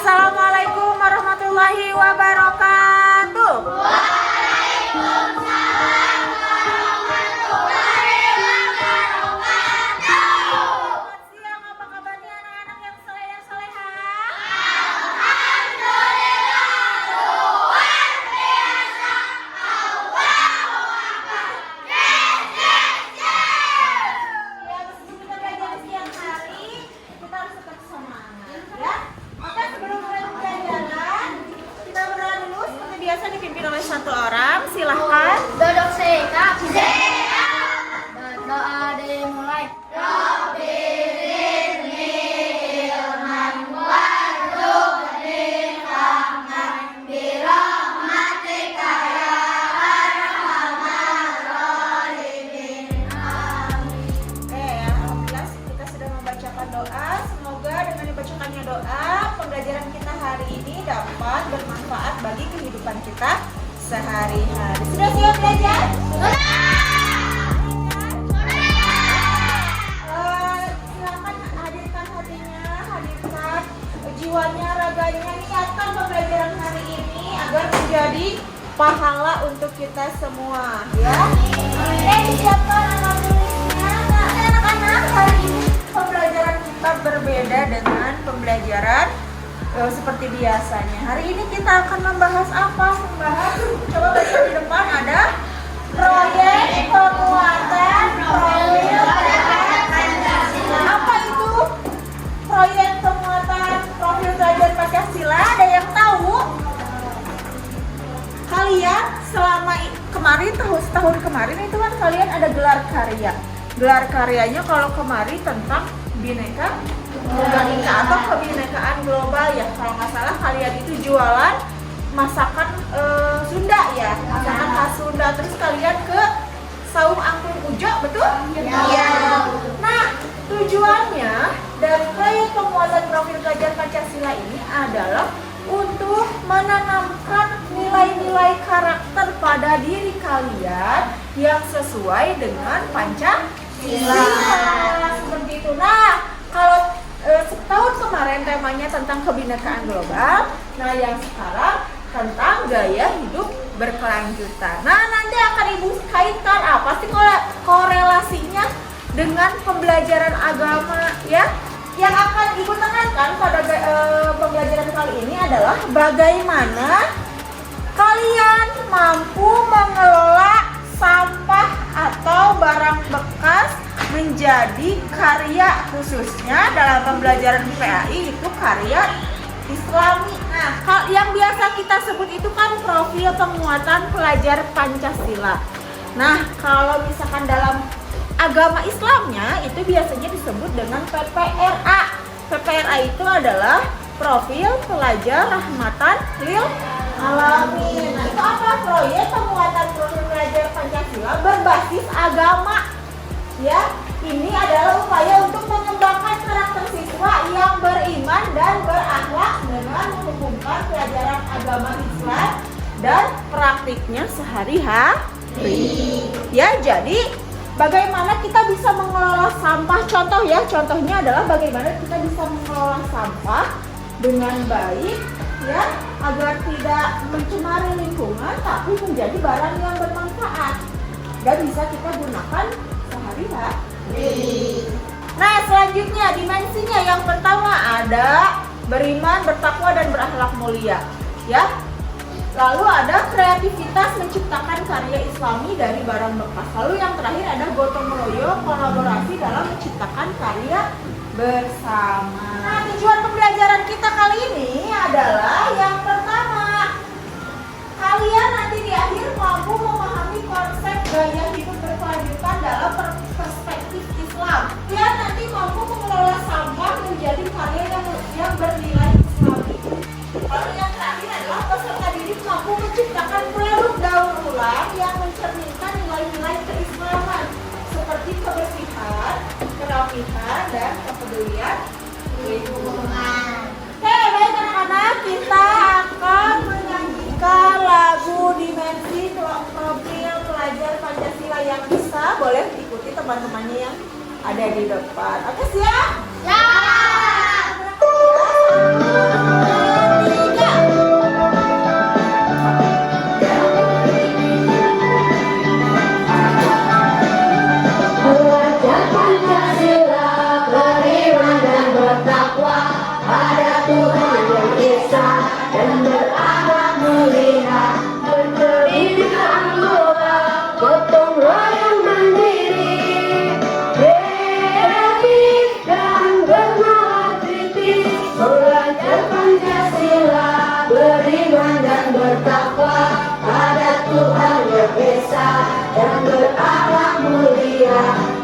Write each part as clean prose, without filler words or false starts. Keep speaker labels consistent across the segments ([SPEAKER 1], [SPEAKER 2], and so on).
[SPEAKER 1] Assalamualaikum warahmatullahi wabarakatuh. Selamat siang, apa kabarnya anak-anak yang soleh dan soleha? Ya, meskipun kita belajar di siang hari, kita harus tetap semangat, ya. Oke, sebelum mulai pembelajaran, kita berdoa dulu seperti biasa dipimpin oleh satu orang. Silahkan.
[SPEAKER 2] Dodok sekap. Doa dimulai.
[SPEAKER 1] Alhamdulillah kita sudah membacakan doa. Semoga dengan dibacakannya doa, pembelajaran kita hari ini dapat bermanfaat bagi kehidupan kita sehari-hari. Sudah siap belajar? Silakan hadirkan hatinya, hadirkan jiwanya, raganya, niatkan pembelajaran hari ini agar menjadi pahala untuk kita semua, ya. Siapkan anak tulisnya. Nah, anak-anak, hari ini pembelajaran kita berbeda dengan pembelajaran seperti biasanya. Hari ini kita akan membahas apa? Coba baca di depan ada proyek penguatan profil. Apa itu proyek penguatan profil pelajar Pancasila? Ada yang tahu? Kalian selama kemarin tahun kemarin itu kan kalian ada gelar karya. Gelar karyanya kalau kemarin tentang Bhinneka Tunggal Ika atau kebinekaan global ya. Kalau nggak salah kalian itu jualan masakan Sunda ya, masakan khas Sunda. Terus kalian ke Saung Angklung Ujo, betul? Iya. Nah, tujuannya dari proyek penguatan profil pelajar Pancasila ini adalah untuk menanamkan nilai-nilai karakter pada diri kalian yang sesuai dengan Pancasila. Seperti itu. Nah, kalau setahun kemarin temanya tentang kebinekaan global, nah yang sekarang tentang gaya hidup berkelanjutan. Nah, nanti akan Ibu kaitkan apa sih korelasinya dengan pembelajaran agama ya? Yang akan Ibu tekankan pada pembelajaran kali ini adalah bagaimana kalian mampu mengelola sampah atau barang bekas menjadi karya, khususnya dalam pembelajaran PAI itu karya Islami. Nah, yang biasa kita sebut itu kan profil penguatan pelajar Pancasila. Nah, kalau misalkan dalam agama Islamnya itu biasanya disebut dengan PPRA. PPRA itu adalah profil pelajar rahmatan lil alamin. Nah, itu apa? Proyek penguatan profil pelajar Pancasila berbasis agama. Ya, ini adalah upaya untuk mengembangkan karakter siswa yang beriman dan berakhlak dengan menghubungkan pelajaran agama Islam dan praktiknya sehari-hari. Ya, jadi bagaimana kita bisa mengelola sampah? Contohnya adalah bagaimana kita bisa mengelola sampah dengan baik, ya, agar tidak mencemari lingkungan, tapi menjadi barang yang bermanfaat dan bisa kita gunakan sehari-hari. Nah, selanjutnya dimensinya yang pertama ada beriman, bertakwa dan berakhlak mulia, ya. Lalu ada kreativitas menciptakan karya Islami dari barang bekas. Lalu yang terakhir ada gotong royong, kolaborasi dalam menciptakan karya bersama. Nah, tujuan pembelajaran kita kali ini adalah yang pertama, kalian nanti di akhir mampu memahami konsep gaya hidup berkelanjutan dalam perspektif Islam. Kalian nanti mampu mengelola sampah menjadi karya yang bernilai Islami. Lalu yang terakhir adalah peserta didik mampu menciptakan produk daur ulang yang mencerminkan nilai-nilai keislaman seperti kebersihan, kerapihan, dan kepedulian lingkungan. Baik anak-anak, kita akan menyanyikan lagu Dimensi Profil Pelajar Pancasila yang bisa. Boleh ikuti teman-temannya yang ada di depan. Oke, siap? Ya.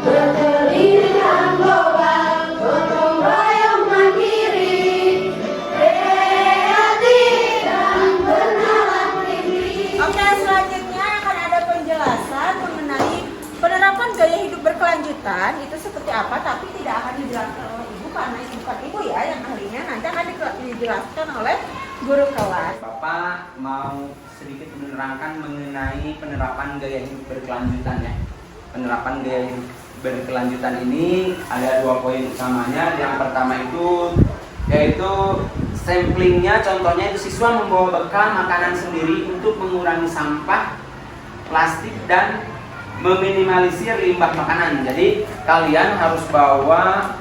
[SPEAKER 3] berkeliling global, gotong royong mandiri, kreatif dan bernalar tinggi.
[SPEAKER 1] Oke, selanjutnya akan ada penjelasan mengenai penerapan gaya hidup berkelanjutan itu seperti apa, tapi tidak akan dijelaskan oleh ibu karena itu bukan ibu ya yang ahlinya, nanti akan dijelaskan oleh guru kelas.
[SPEAKER 4] Bapak mau sedikit menerangkan mengenai penerapan gaya hidup berkelanjutan ya. Penerapan gaya hidup berkelanjutan ini ada 2 poin utamanya. Yang pertama itu yaitu samplingnya, contohnya itu siswa membawa bekal makanan sendiri untuk mengurangi sampah plastik dan meminimalisir limbah makanan. Jadi kalian harus bawa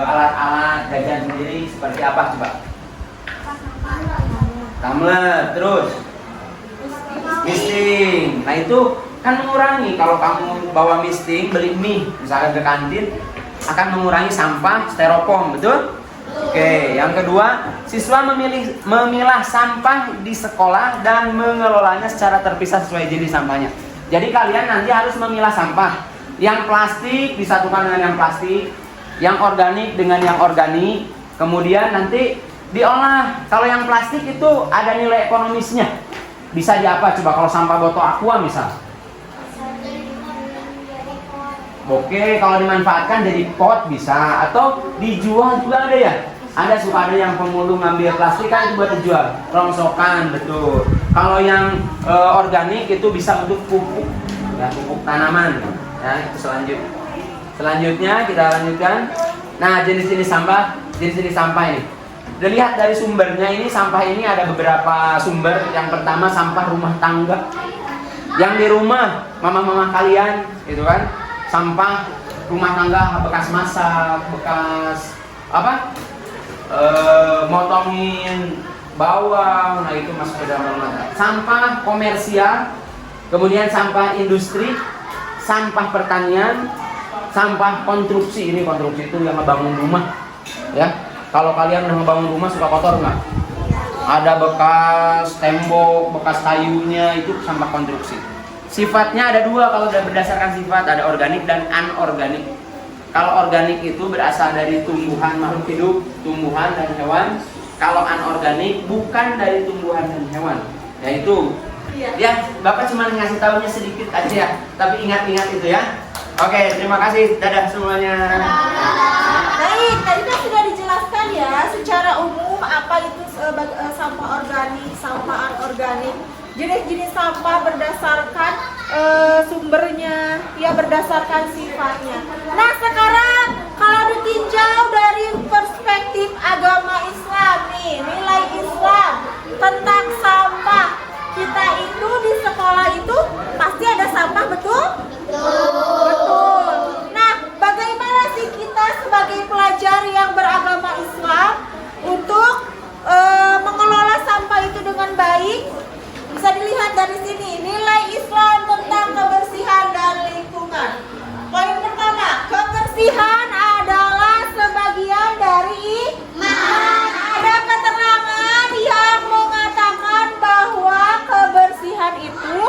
[SPEAKER 4] alat-alat jajan sendiri seperti apa coba? Tumbler, terus misting. Nah itu kan mengurangi, kalau kamu bawa misting, beli mie misalkan ke kantin, akan mengurangi sampah styrofoam, betul? Oke, yang kedua, siswa memilah sampah di sekolah dan mengelolanya secara terpisah sesuai jenis sampahnya. Jadi kalian nanti harus memilah sampah. Yang plastik disatukan dengan yang plastik, yang organik dengan yang organik, kemudian nanti diolah. Kalau yang plastik itu ada nilai ekonomisnya. Bisa di apa coba kalau sampah botol aqua misal? Oke, kalau dimanfaatkan jadi pot bisa, atau dijual juga ada ya. Ada suka ada yang pemulung ngambil plastik kan itu buat dijual, rongsokan, betul. Kalau yang organik itu bisa untuk pupuk, ya, pupuk tanaman. Ya, itu selanjutnya kita lanjutkan. Nah, jenis-jenis sampah ini. Dilihat dari sumbernya, ini sampah ini ada beberapa sumber. Yang pertama sampah rumah tangga. Yang di rumah mama-mama kalian itu kan, sampah rumah tangga bekas masak, bekas apa? Motongin bawang, nah itu masuk ke dalam rumah tangga. Sampah komersial, kemudian sampah industri, sampah pertanian, sampah konstruksi. Ini konstruksi itu yang ngebangun rumah, ya. Kalau kalian udah ngebangun rumah suka kotor nggak? Ada bekas tembok, bekas kayunya, itu sampah konstruksi. Sifatnya ada 2 kalau udah berdasarkan sifat, ada organik dan anorganik. Kalau organik itu berasal dari tumbuhan makhluk hidup, tumbuhan dan hewan. Kalau anorganik bukan dari tumbuhan dan hewan. Yaitu, ya Bapak cuma ngasih tahunya sedikit aja ya, tapi ingat-ingat itu ya. Oke, terima kasih. Dadah semuanya.
[SPEAKER 1] Baik, tadi kan sudah dijelaskan ya secara umum apa itu sampah organik, sampah anorganik, jenis-jenis sampah berdasarkan sumbernya, ya berdasarkan sifatnya. Nah sekarang kalau ditinjau dari perspektif agama Islam nih, nilai Islam tentang sampah, kita itu di sekolah itu pasti ada sampah, betul? Betul. Nah, bagaimana sih kita sebagai pelajar yang beragama Islam untuk mengelola sampah itu dengan baik? Bisa dilihat dari sini, nilai Islam tentang kebersihan dan lingkungan. Poin pertama, kebersihan adalah sebagian dari iman. Ada keterangan yang mengatakan bahwa kebersihan itu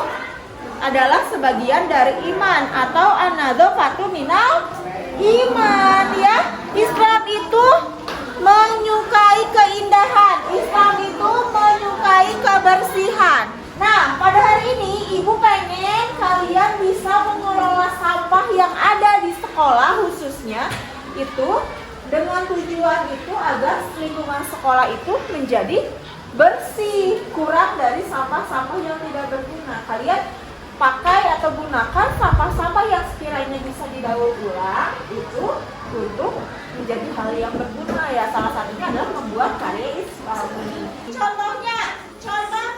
[SPEAKER 1] adalah sebagian dari iman atau an-nadzafatu minal iman, ya. Islam itu menyukai keindahan, Islam itu menyukai kebersihan. Nah, pada hari ini Ibu pengen kalian bisa mengelola sampah yang ada di sekolah khususnya itu dengan tujuan itu agar lingkungan sekolah itu menjadi bersih, kurang dari sampah-sampah yang tidak berguna. Kalian pakai atau gunakan sampah-sampah yang sekiranya bisa didaur ulang itu untuk menjadi hal yang berguna, ya. Salah satunya adalah membuat karya Islami. Contoh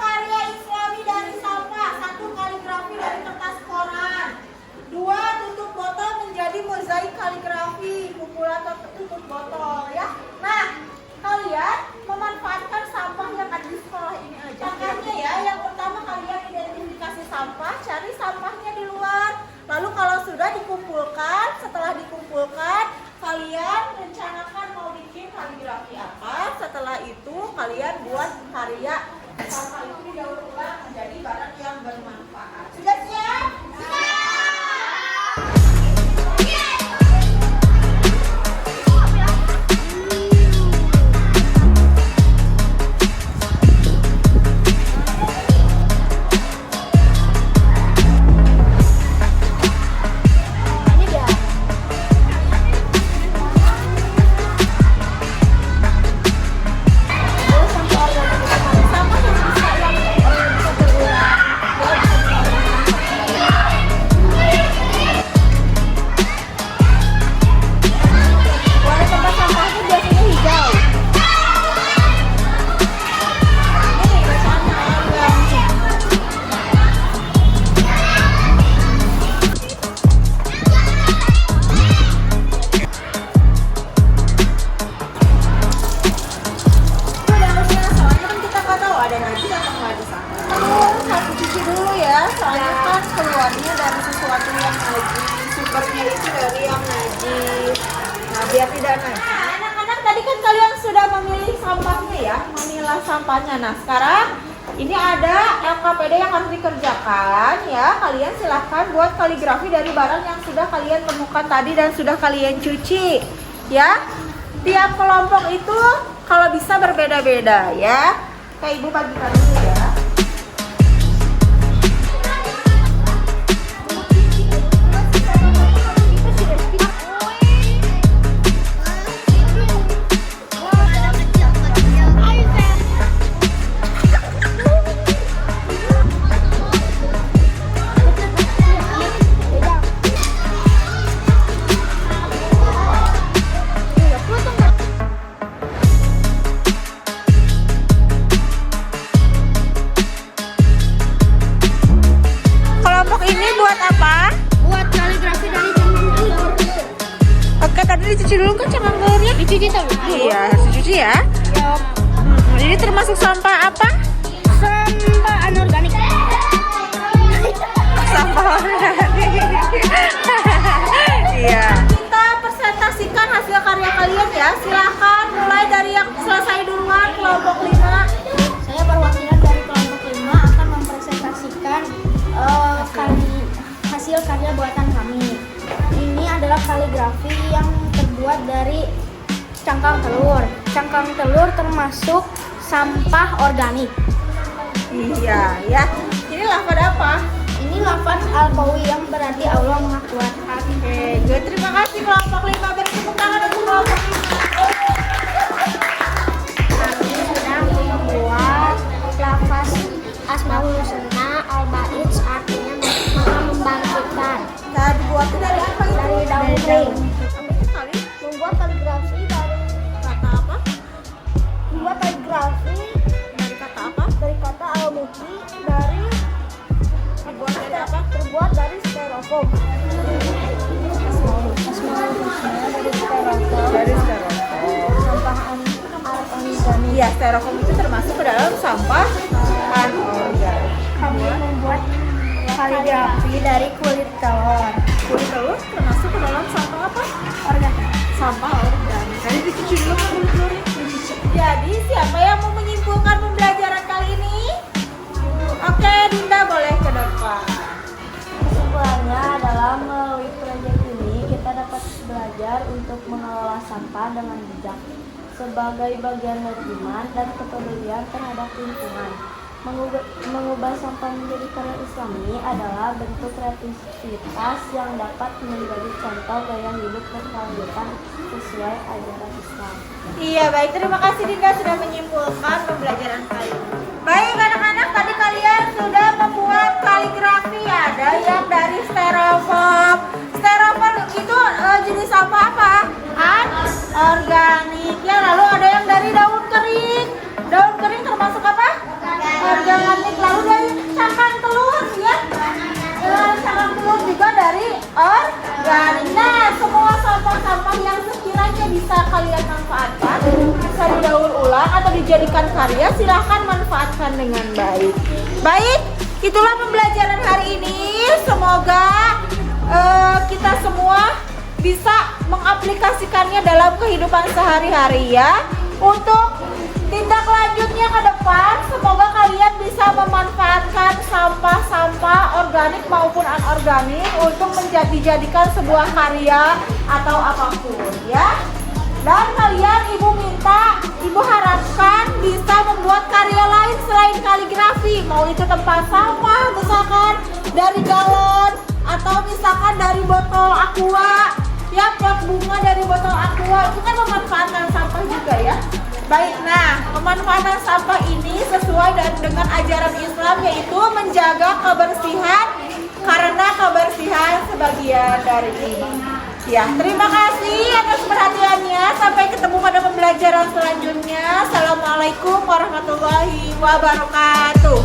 [SPEAKER 1] karya Islami dari sampah: 1 kaligrafi dari kertas koran, 2 tutup botol menjadi mozaik kaligrafi, kumpulan tutup botol, ya. Nah, kalian memanfaatkan sampah yang ada di sekolah ini aja. Makanya ya, yang pertama kalian identifikasi sampah, cari sampahnya di luar. Lalu kalau sudah dikumpulkan, setelah dikumpulkan, kalian rencanakan mau bikin kaligrafi apa. Setelah itu kalian buat sumbernya itu dari yang najis. Nah, biar tidak najis. Anak-anak tadi kan kalian sudah memilih sampahnya ya, memilah sampahnya. Nah, sekarang ini ada LKPD yang harus dikerjakan ya. Kalian silahkan buat kaligrafi dari barang yang sudah kalian temukan tadi dan sudah kalian cuci ya. Tiap kelompok itu kalau bisa berbeda-beda ya. Kayak Ibu bagikan dulu ya. Dicuci dulu kan cangkangnya?
[SPEAKER 2] Dicuci dulu.
[SPEAKER 1] Iya, harus dicuci ya. Ini termasuk sampah apa?
[SPEAKER 2] Sampah anorganik.
[SPEAKER 1] Sampah organik. Iya. Kita presentasikan hasil karya kalian ya. Silakan mulai dari yang selesai duluan, kelompok 5.
[SPEAKER 2] Saya perwakilan dari kelompok 5 akan mempresentasikan hasil karya buatan kami. Ini adalah kaligrafi yang terbuat dari cangkang telur. Cangkang telur termasuk sampah organik.
[SPEAKER 1] Iya, ya. Ini lafaz apa?
[SPEAKER 2] Ini lafaz Al-Qawi yang berarti Allah Maha Kuat.
[SPEAKER 1] Oke, good. Terima kasih kelompok 5. Beri tepuk tangan untuk kelompok 5.
[SPEAKER 2] Kami sedang membuat lafaz Asmaul Husna Al-Bait, artinya Maha Membangkitkan.
[SPEAKER 1] Nah, dibuatnya dari apa itu?
[SPEAKER 2] Dari daun kering.
[SPEAKER 1] Kali
[SPEAKER 2] Membuat kaligrafi dari
[SPEAKER 1] kata apa?
[SPEAKER 2] membuat kaligrafi
[SPEAKER 1] Dari kata apa?
[SPEAKER 2] dari kata al-muki dari
[SPEAKER 1] Dibuat dari apa?
[SPEAKER 2] terbuat dari styrofoam. Asmaul Husna dari styrofoam.
[SPEAKER 1] Dari styrofoam.
[SPEAKER 2] Sampah anorganik.
[SPEAKER 1] Iya, styrofoam itu termasuk ke dalam sampah anorganik.
[SPEAKER 2] Kami membuat kaligrafi dari kulit telur.
[SPEAKER 1] Kulit telur termasuk ke dalam sampah apa?
[SPEAKER 2] Organik.
[SPEAKER 1] Sampah organik. Tadi dicuci dulu kan kulit telurnya? Jadi siapa yang mau menyimpulkan pembelajaran kali ini? Oke, Dinda boleh ke depan.
[SPEAKER 2] Kesimpulannya adalah melalui proyek ini kita dapat belajar untuk mengelola sampah dengan bijak sebagai bagian dari iman dan kepedulian terhadap lingkungan. Mengubah sampah menjadi karya Islami adalah bentuk kreativitas yang dapat menjadi contoh gaya hidup berkelanjutan sesuai ajaran Islam.
[SPEAKER 1] Iya, baik. Terima kasih Dinda sudah menyimpulkan pembelajaran kali ini. Baik anak-anak, tadi kalian sudah membuat kaligrafi. Ada yang dari styrofoam. Styrofoam itu jenis apa? Organik. Ya, lalu ada yang dari daun kering. Daun kering termasuk apa? Organik. Lalu dari cangkang telur ya. Cangkang telur juga dari organik. Nah, semua sampah-sampah yang sekiranya bisa kalian manfaatkan, bisa didaur ulang atau dijadikan karya, silahkan manfaatkan dengan baik. Baik, itulah pembelajaran hari ini. Semoga kita semua bisa mengaplikasikannya dalam kehidupan sehari-hari ya. Untuk tindak lanjutnya ke depan, semoga kalian bisa memanfaatkan sampah-sampah organik maupun anorganik untuk menjadikan sebuah karya atau apapun ya. Dan kalian ibu harapkan bisa membuat karya lain selain kaligrafi, mau itu tempat sampah misalkan dari galon atau misalkan dari botol aqua ya, pot bunga dari botol aqua, itu kan memanfaatkan sampah juga ya. Baik, nah pemanfaatan sampah ini sesuai dengan ajaran Islam, yaitu menjaga kebersihan karena kebersihan sebagian dari iman. Ya, terima kasih atas perhatiannya. Sampai ketemu pada pembelajaran selanjutnya. Assalamualaikum warahmatullahi wabarakatuh.